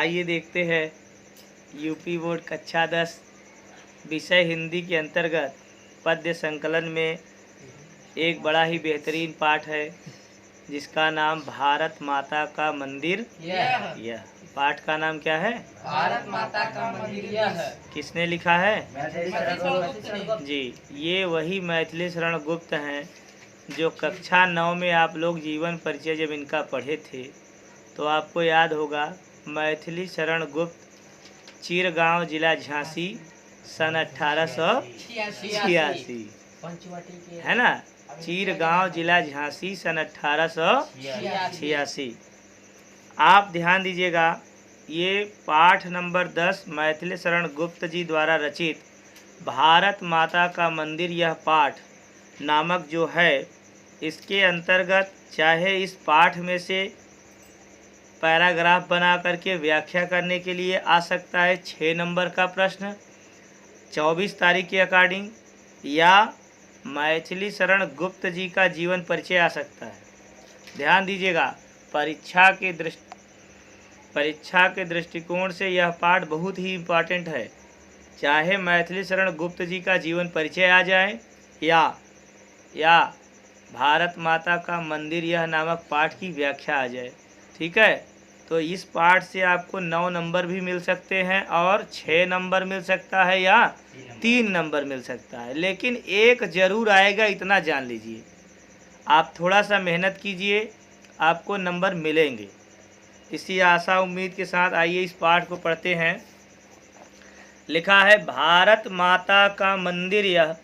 आइए देखते हैं यूपी बोर्ड कक्षा 10 विषय हिंदी के अंतर्गत पद्य संकलन में एक बड़ा ही बेहतरीन पाठ है जिसका नाम भारत माता का मंदिर यह। पाठ का नाम क्या है? भारत माता का मंदिर यह। किसने लिखा है? मैथिली जी, ये वही मैथिली शरण गुप्त हैं जो कक्षा 9 में आप लोग जीवन परिचय जब इनका पढ़े थे तो आपको याद होगा मैथिली शरण गुप्त चिरगांव जिला झांसी सन 1886 है ना। चिरगांव जिला झांसी सन 1886। आप ध्यान दीजिएगा, ये पाठ नंबर 10 मैथिली शरण गुप्त जी द्वारा रचित भारत माता का मंदिर यह पाठ नामक जो है, इसके अंतर्गत चाहे इस पाठ में से पैराग्राफ बना करके व्याख्या करने के लिए आ सकता है 6 नंबर का प्रश्न 24 तारीख के अकॉर्डिंग, या मैथिली शरण गुप्त जी का जीवन परिचय आ सकता है। ध्यान दीजिएगा, परीक्षा के दृष्टिकोण से यह पाठ बहुत ही इम्पोर्टेंट है। चाहे मैथिली शरण गुप्त जी का जीवन परिचय आ जाए या भारत माता का मंदिर यह नामक पाठ की व्याख्या आ जाए, ठीक है। तो इस पाठ से आपको 9 नंबर भी मिल सकते हैं और 6 नंबर मिल सकता है या 3 नंबर मिल सकता है, लेकिन एक जरूर आएगा, इतना जान लीजिए। आप थोड़ा सा मेहनत कीजिए, आपको नंबर मिलेंगे। इसी आशा उम्मीद के साथ आइए इस पाठ को पढ़ते हैं। लिखा है, भारत माता का मंदिर यह,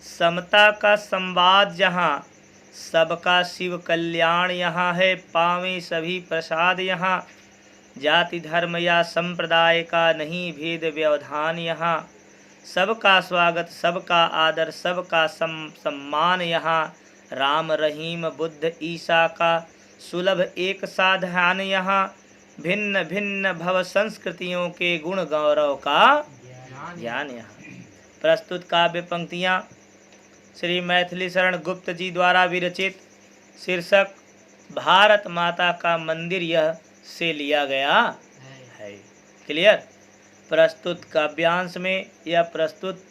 समता का संवाद जहाँ, सबका शिव कल्याण यहाँ है, पावें सभी प्रसाद यहाँ, जाति धर्म या संप्रदाय का नहीं भेद व्यवधान यहाँ, सबका स्वागत सबका आदर सबका सम्मान यहाँ, राम रहीम बुद्ध ईसा का सुलभ एक सा ध्यान यहाँ, भिन्न भिन्न भव संस्कृतियों के गुण गौरव का ज्ञान यहाँ। प्रस्तुत काव्य पंक्तियाँ श्री मैथिली शरण गुप्त जी द्वारा विरचित शीर्षक भारत माता का मंदिर यह से लिया गया है। क्लियर? प्रस्तुत काव्यांश में या प्रस्तुत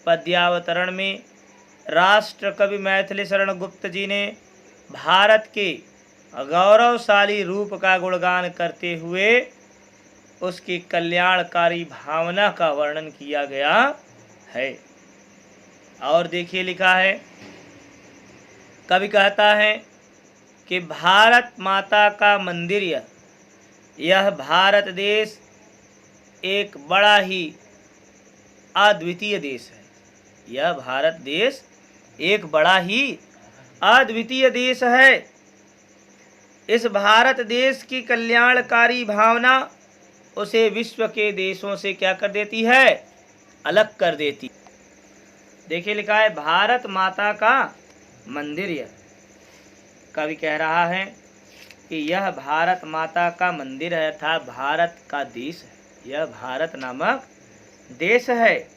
पद्यावतरण में राष्ट्र कवि मैथिली शरण गुप्त जी ने भारत के गौरवशाली रूप का गुणगान करते हुए उसकी कल्याणकारी भावना का वर्णन किया गया है। और देखिए लिखा है, कवि कहता है कि भारत माता का मंदिर यह भारत देश एक बड़ा ही अद्वितीय देश है। यह भारत देश एक बड़ा ही अद्वितीय देश है। इस भारत देश की कल्याणकारी भावना उसे विश्व के देशों से क्या कर देती है? अलग कर देती। देखिए लिखा है, भारत माता का मंदिर यह। कवि कह रहा है कि यह भारत माता का मंदिर है, अर्थात भारत का देश है। यह भारत नामक देश है।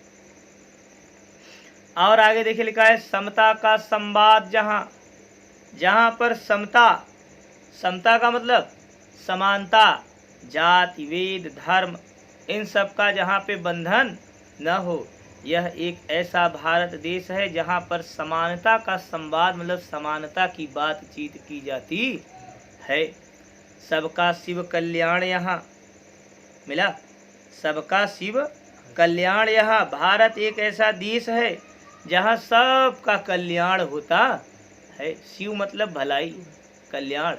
और आगे देखिए लिखा है, समता का संवाद जहाँ, जहाँ पर समता का मतलब समानता, जाति वेद धर्म इन सब का जहाँ पे बंधन न हो, यह एक ऐसा भारत देश है जहाँ पर समानता का संवाद मतलब समानता की बातचीत की जाती है। सबका शिव कल्याण यहाँ मिला, सबका शिव कल्याण यहाँ। भारत एक ऐसा देश है जहाँ सबका कल्याण होता है। शिव मतलब भलाई, कल्याण।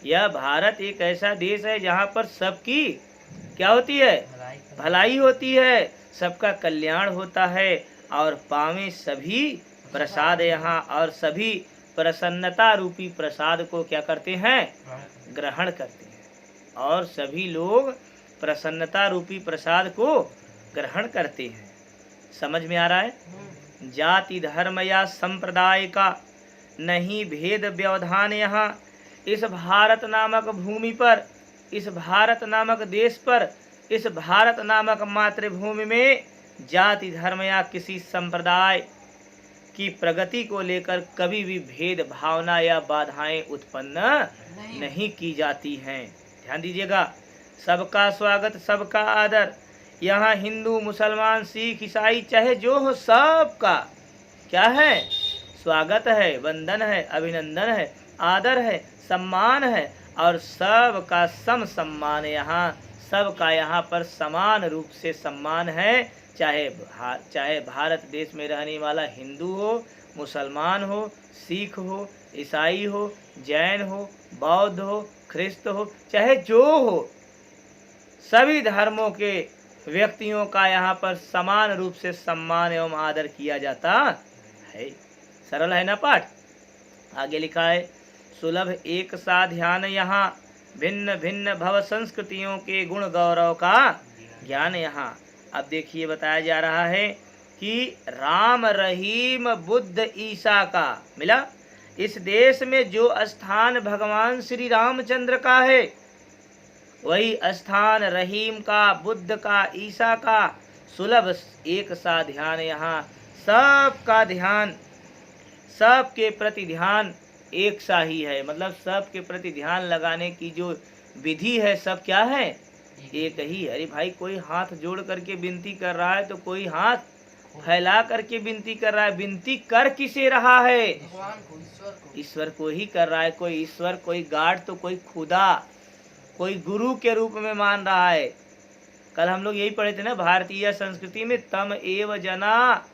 यह भारत एक ऐसा देश है जहाँ पर सबकी क्या होती है? भलाई होती है, सबका कल्याण होता है और पावें सभी प्रसाद यहाँ, और सभी प्रसन्नता रूपी प्रसाद को क्या करते हैं? ग्रहण करते हैं। और सभी लोग प्रसन्नता रूपी प्रसाद को ग्रहण करते हैं। समझ में आ रहा है? जाति धर्म या संप्रदाय का नहीं भेद व्यवधान यहाँ। इस भारत नामक भूमि पर, इस भारत नामक देश पर, इस भारत नामक मातृभूमि में जाति धर्म या किसी संप्रदाय की प्रगति को लेकर कभी भी भेद भावना या बाधाएं उत्पन्न नहीं की जाती हैं। ध्यान दीजिएगा, सबका स्वागत, सबका आदर। यहाँ हिंदू, मुसलमान, सिख, ईसाई चाहे जो हो, सबका क्या है? स्वागत है, वंदन है, अभिनंदन है, आदर है, सम्मान है और सबका सम सम्मान। यहाँ सबका यहाँ पर समान रूप से सम्मान है। चाहे भारत देश में रहने वाला हिंदू हो, मुसलमान हो, सिख हो, ईसाई हो, जैन हो, बौद्ध हो, ख्रिस्त हो, चाहे जो हो, सभी धर्मों के व्यक्तियों का यहाँ पर समान रूप से सम्मान एवं आदर किया जाता है। सरल है ना पाठ? आगे लिखा है, सुलभ एक सा ध्यान यहाँ, भिन्न भिन्न भव संस्कृतियों के गुण गौरव का ज्ञान यहाँ। अब देखिए बताया जा रहा है कि राम, रहीम, बुद्ध, ईसा का मिला। इस देश में जो स्थान भगवान श्री रामचंद्र का है, वही स्थान रहीम का, बुद्ध का, ईसा का सुलभ एक सा ध्यान यहाँ। सबका ध्यान, सबके प्रति ध्यान एक सा ही है। मतलब सबके प्रति ध्यान लगाने की जो विधि है, सब क्या है? एक ही। अरे भाई, कोई हाथ जोड़ करके विनती कर रहा है तो कोई हाथ फैला करके विनती कर रहा है। विनती कर किसे रहा है? ईश्वर को ही कर रहा है। कोई ईश्वर, कोई गाड, तो कोई खुदा, कोई गुरु के रूप में मान रहा है। कल हम लोग यही पढ़े थे ना, भारतीय संस्कृति में तम एव जना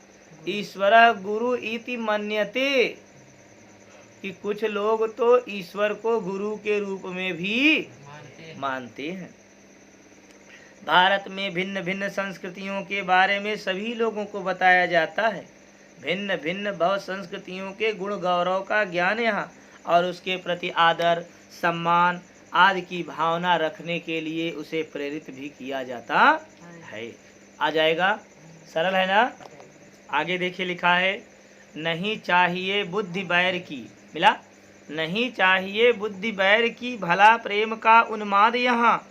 ईश्वर गुरु इति मन्यते, कि कुछ लोग तो ईश्वर को गुरु के रूप में भी मानते हैं। भारत में भिन्न भिन्न संस्कृतियों के बारे में सभी लोगों को बताया जाता है। भिन्न भिन्न भव संस्कृतियों के गुण गौरव का ज्ञान यहाँ, और उसके प्रति आदर, सम्मान आदि की भावना रखने के लिए उसे प्रेरित भी किया जाता है। आ जाएगा? सरल है ना? आगे देखिए लिखा है, नहीं चाहिए बुद्धि बैर की। मिला? नहीं चाहिए बुद्धि बैर की, भला प्रेम का उन्माद यहाँ।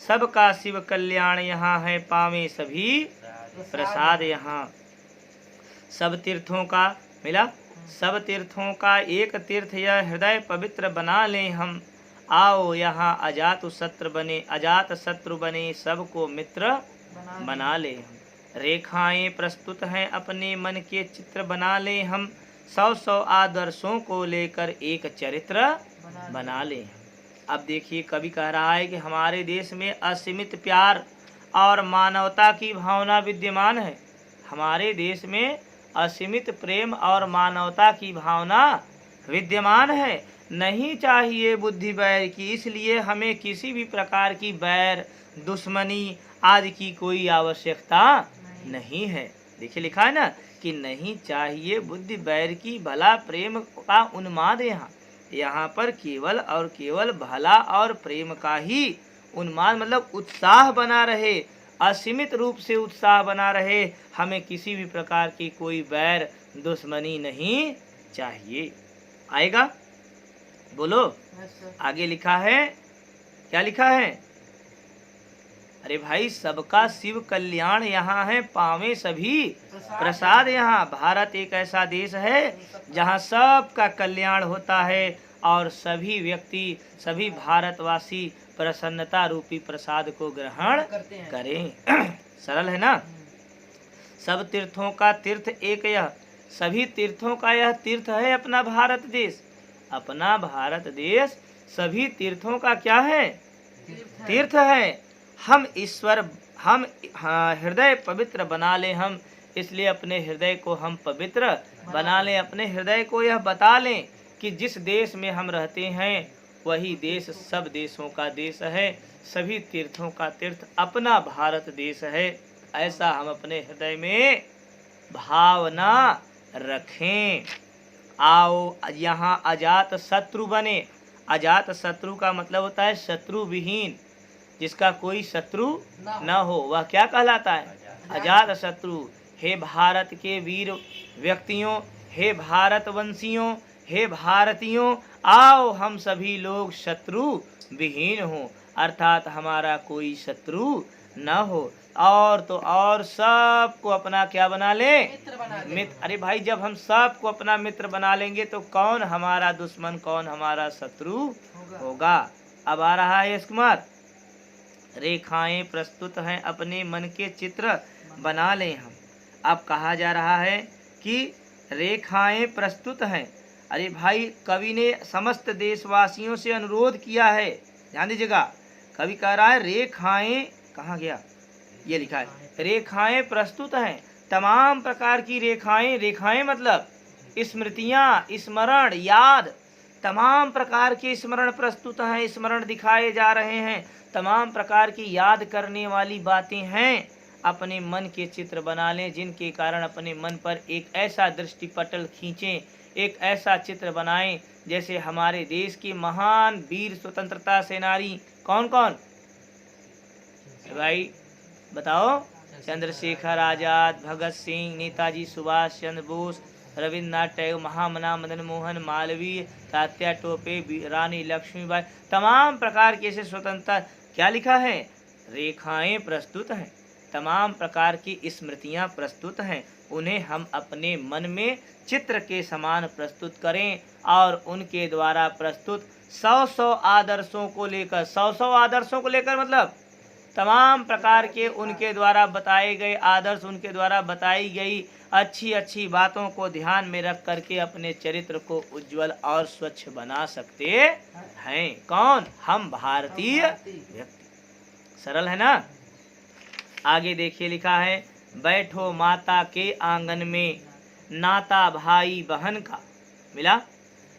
सबका शिव कल्याण यहाँ है, पावे सभी प्रसाद यहाँ। सब तीर्थों का, मिला? सब तीर्थों का एक तीर्थ यह हृदय पवित्र बना ले हम। आओ यहाँ अजात शत्रु बने, सबको मित्र बना ले हम। रेखाएं प्रस्तुत हैं अपने मन के चित्र बना ले हम। 100 आदर्शों को लेकर एक चरित्र बना ले। अब देखिए, कवि कह रहा है कि हमारे देश में असीमित प्यार और मानवता की भावना विद्यमान है। हमारे देश में असीमित प्रेम और मानवता की भावना विद्यमान है। नहीं चाहिए बुद्धि बैर की, इसलिए हमें किसी भी प्रकार की बैर, दुश्मनी आदि की कोई आवश्यकता नहीं है। देखिए लिखा है ना कि नहीं चाहिए बुद्धि बैर की, भला प्रेम का उन्माद यहाँ। यहाँ पर केवल और केवल भला और प्रेम का ही उन्माद, मतलब उत्साह बना रहे, असीमित रूप से उत्साह बना रहे। हमें किसी भी प्रकार की कोई बैर, दुश्मनी नहीं चाहिए। आएगा? बोलो। आगे लिखा है, क्या लिखा है? अरे भाई, सबका शिव कल्याण यहाँ है, पावे सभी प्रसाद यहाँ। भारत एक ऐसा देश है जहाँ सबका कल्याण होता है और सभी व्यक्ति, सभी भारतवासी प्रसन्नता रूपी प्रसाद को ग्रहण करें। सरल है ना? सब तीर्थों का तीर्थ एक यह, सभी तीर्थों का यह तीर्थ है अपना भारत देश। अपना भारत देश सभी तीर्थों का क्या है? तीर्थ है। हम हृदय पवित्र बना लें हम, इसलिए अपने हृदय को हम पवित्र बना लें। अपने हृदय को यह बता लें कि जिस देश में हम रहते हैं वही देश सब देशों का देश है। सभी तीर्थों का तीर्थ अपना भारत देश है। ऐसा हम अपने हृदय में भावना रखें। आओ यहाँ अजात शत्रु बने। अजात शत्रु का मतलब होता है शत्रु विहीन, जिसका कोई शत्रु न हो, वह क्या कहलाता है? अजात शत्रु। हे भारत के वीर व्यक्तियों, हे भारतवंशियों, हे भारतीयों, आओ हम सभी लोग शत्रु विहीन हो, अर्थात हमारा कोई शत्रु न हो। और तो और सबको अपना क्या बना ले? मित्र। अरे भाई, जब हम सबको अपना मित्र बना लेंगे तो कौन हमारा दुश्मन, कौन हमारा शत्रु होगा? अब आ रहा है यश कुमार, रेखाएं प्रस्तुत हैं, अपने मन के चित्र बना लें हम। अब कहा जा रहा है कि रेखाएं प्रस्तुत हैं। अरे भाई, कवि ने समस्त देशवासियों से अनुरोध किया है, ध्यान दीजिएगा। कवि कह रहा है रेखाएं, कहाँ गया, ये लिखा है रेखाएं प्रस्तुत हैं, तमाम प्रकार की रेखाएं। रेखाएं मतलब स्मृतियां, स्मरण, याद, तमाम प्रकार के स्मरण प्रस्तुत हैं, स्मरण दिखाए जा रहे हैं, तमाम प्रकार की याद करने वाली बातें हैं। अपने मन के चित्र बना लें, जिनके कारण अपने मन पर एक ऐसा दृष्टिपटल खींचें, एक ऐसा चित्र बनाएं जैसे हमारे देश के महान वीर स्वतंत्रता सेनानी कौन कौन भाई बताओ? चंद्रशेखर आजाद, भगत सिंह, नेताजी सुभाष चंद्र बोस, रविन्द्रनाथ टैगोर, महामना मदन मोहन मालवीय, तात्या टोपे, रानी लक्ष्मीबाई, तमाम प्रकार के ऐसे स्वतंत्रता। क्या लिखा है? रेखाएं प्रस्तुत हैं, तमाम प्रकार की स्मृतियां प्रस्तुत हैं। उन्हें हम अपने मन में चित्र के समान प्रस्तुत करें और उनके द्वारा प्रस्तुत 100 आदर्शों को लेकर, 100 आदर्शों को लेकर मतलब तमाम प्रकार के उनके द्वारा बताए गए आदर्श, उनके द्वारा बताई गई अच्छी अच्छी बातों को ध्यान में रख करके अपने चरित्र को उज्जवल और स्वच्छ बना सकते हैं। कौन? हम भारतीय व्यक्ति। सरल है ना? आगे देखिए लिखा है, बैठो माता के आंगन में, नाता भाई बहन का मिला।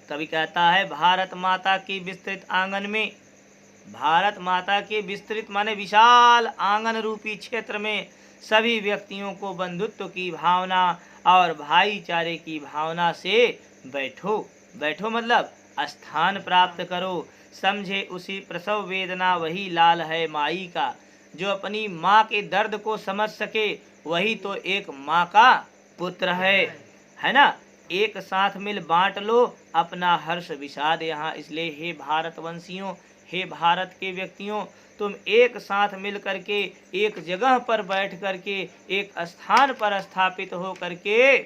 कवि कहता है भारत माता की विस्तृत आंगन में, भारत माता के विस्तृत माने विशाल आंगन रूपी क्षेत्र में सभी व्यक्तियों को बंधुत्व की भावना और भाईचारे की भावना से बैठो। बैठो मतलब स्थान प्राप्त करो। समझे उसी प्रसव वेदना वही लाल है माई का। जो अपनी माँ के दर्द को समझ सके वही तो एक माँ का पुत्र है ना? एक साथ मिल बांट लो अपना हर्ष विषाद यहाँ। इसलिए हे भारतवंशियों, हे भारत के व्यक्तियों, तुम एक साथ मिल करके एक जगह पर बैठ करके एक स्थान पर स्थापित हो करके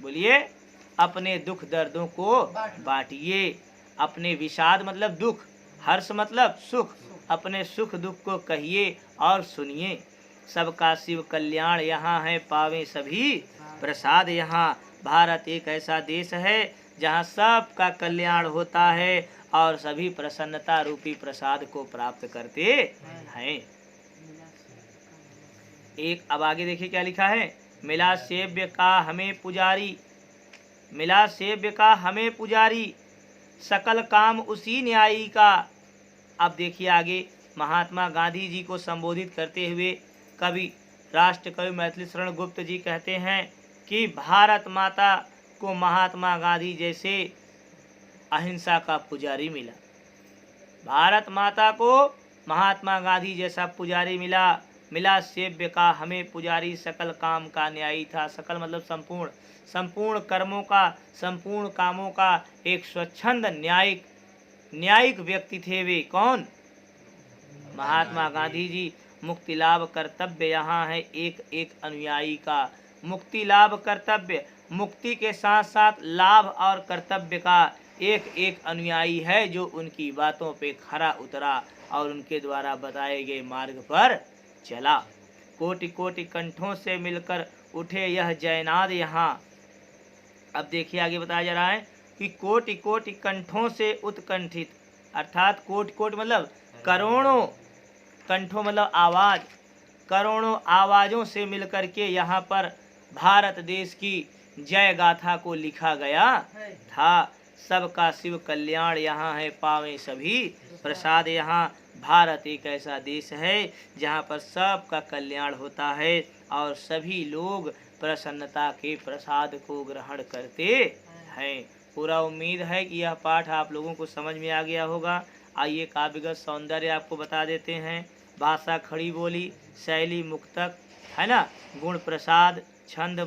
बोलिए अपने दुख दर्दों को बांटिए। अपने विषाद मतलब दुख, हर्ष मतलब सुख, अपने सुख दुख को कहिए और सुनिए। सबका शिव कल्याण यहाँ है, पावे सभी प्रसाद यहाँ। भारत एक ऐसा देश है जहाँ सबका कल्याण होता है और सभी प्रसन्नता रूपी प्रसाद को प्राप्त करते हैं। एक अब आगे देखिए क्या लिखा है, मिला सेव्य का हमें पुजारी, मिला सेव्य का हमें पुजारी, सकल काम उसी न्यायी का। अब देखिए आगे महात्मा गांधी जी को संबोधित करते हुए कवि राष्ट्र कवि मैथिली शरण गुप्त जी कहते हैं कि भारत माता को महात्मा गांधी जैसे अहिंसा का पुजारी मिला। भारत माता को महात्मा गांधी जैसा पुजारी मिला। मिला सेव्य का हमें पुजारी, सकल काम का न्यायी था। सकल मतलब संपूर्ण, संपूर्ण कर्मों का, संपूर्ण कामों का एक स्वच्छंद न्यायिक व्यक्ति थे वे। कौन? महात्मा गांधी जी। मुक्ति लाभ कर्तव्य यहाँ है एक एक अनुयायी का। मुक्ति लाभ कर्तव्य, मुक्ति के साथ साथ लाभ और कर्तव्य का एक एक अनुयायी है जो उनकी बातों पे खरा उतरा और उनके द्वारा बताए गए मार्ग पर चला। कोटि कोटि कंठों से मिलकर उठे यह जयनाद यहाँ। अब देखिए आगे बताया जा रहा है कि कोटि कोटि कंठों से उत्कंठित, अर्थात कोटि कोटि मतलब करोड़ों, कंठों मतलब आवाज, करोड़ों आवाजों से मिलकर के यहाँ पर भारत देश की जय गाथा को लिखा गया था। सबका शिव कल्याण यहाँ है, पावे सभी प्रसाद यहाँ। भारत एक ऐसा देश है जहाँ पर सबका कल्याण होता है और सभी लोग प्रसन्नता के प्रसाद को ग्रहण करते हैं। पूरा उम्मीद है कि यह पाठ आप लोगों को समझ में आ गया होगा। आइए काव्यगत सौंदर्य आपको बता देते हैं। भाषा खड़ी बोली, शैली मुक्तक है ना, गुण प्रसाद, छंद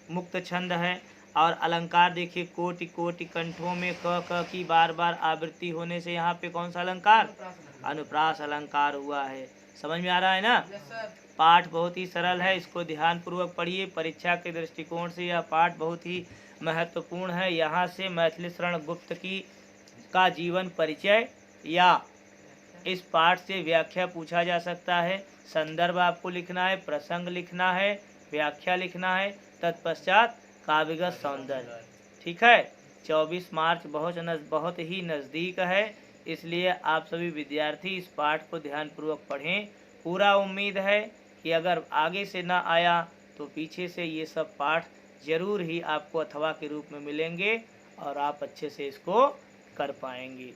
मुक्त छंद है और अलंकार देखिए कोटि कोटि कंठों में क की बार बार आवृत्ति होने से यहाँ पे कौन सा अलंकार? अनुप्रास अलंकार हुआ है। समझ में आ रहा है ना? पाठ बहुत ही सरल है, इसको ध्यान पूर्वक पढ़िए। परीक्षा के दृष्टिकोण से यह पाठ बहुत ही महत्वपूर्ण है। यहाँ से मैथिली शरण गुप्त का जीवन परिचय या इस पाठ से व्याख्या पूछा जा सकता है, संदर्भ आपको लिखना है, प्रसंग लिखना है, व्याख्या लिखना है, तत्पश्चात काव्यगत सौंदर्य। ठीक है। 24 मार्च बहुत ही नज़दीक है, इसलिए आप सभी विद्यार्थी इस पाठ को ध्यानपूर्वक पढ़ें। पूरा उम्मीद है कि अगर आगे से ना आया तो पीछे से ये सब पाठ जरूर ही आपको अथवा के रूप में मिलेंगे और आप अच्छे से इसको कर पाएंगे।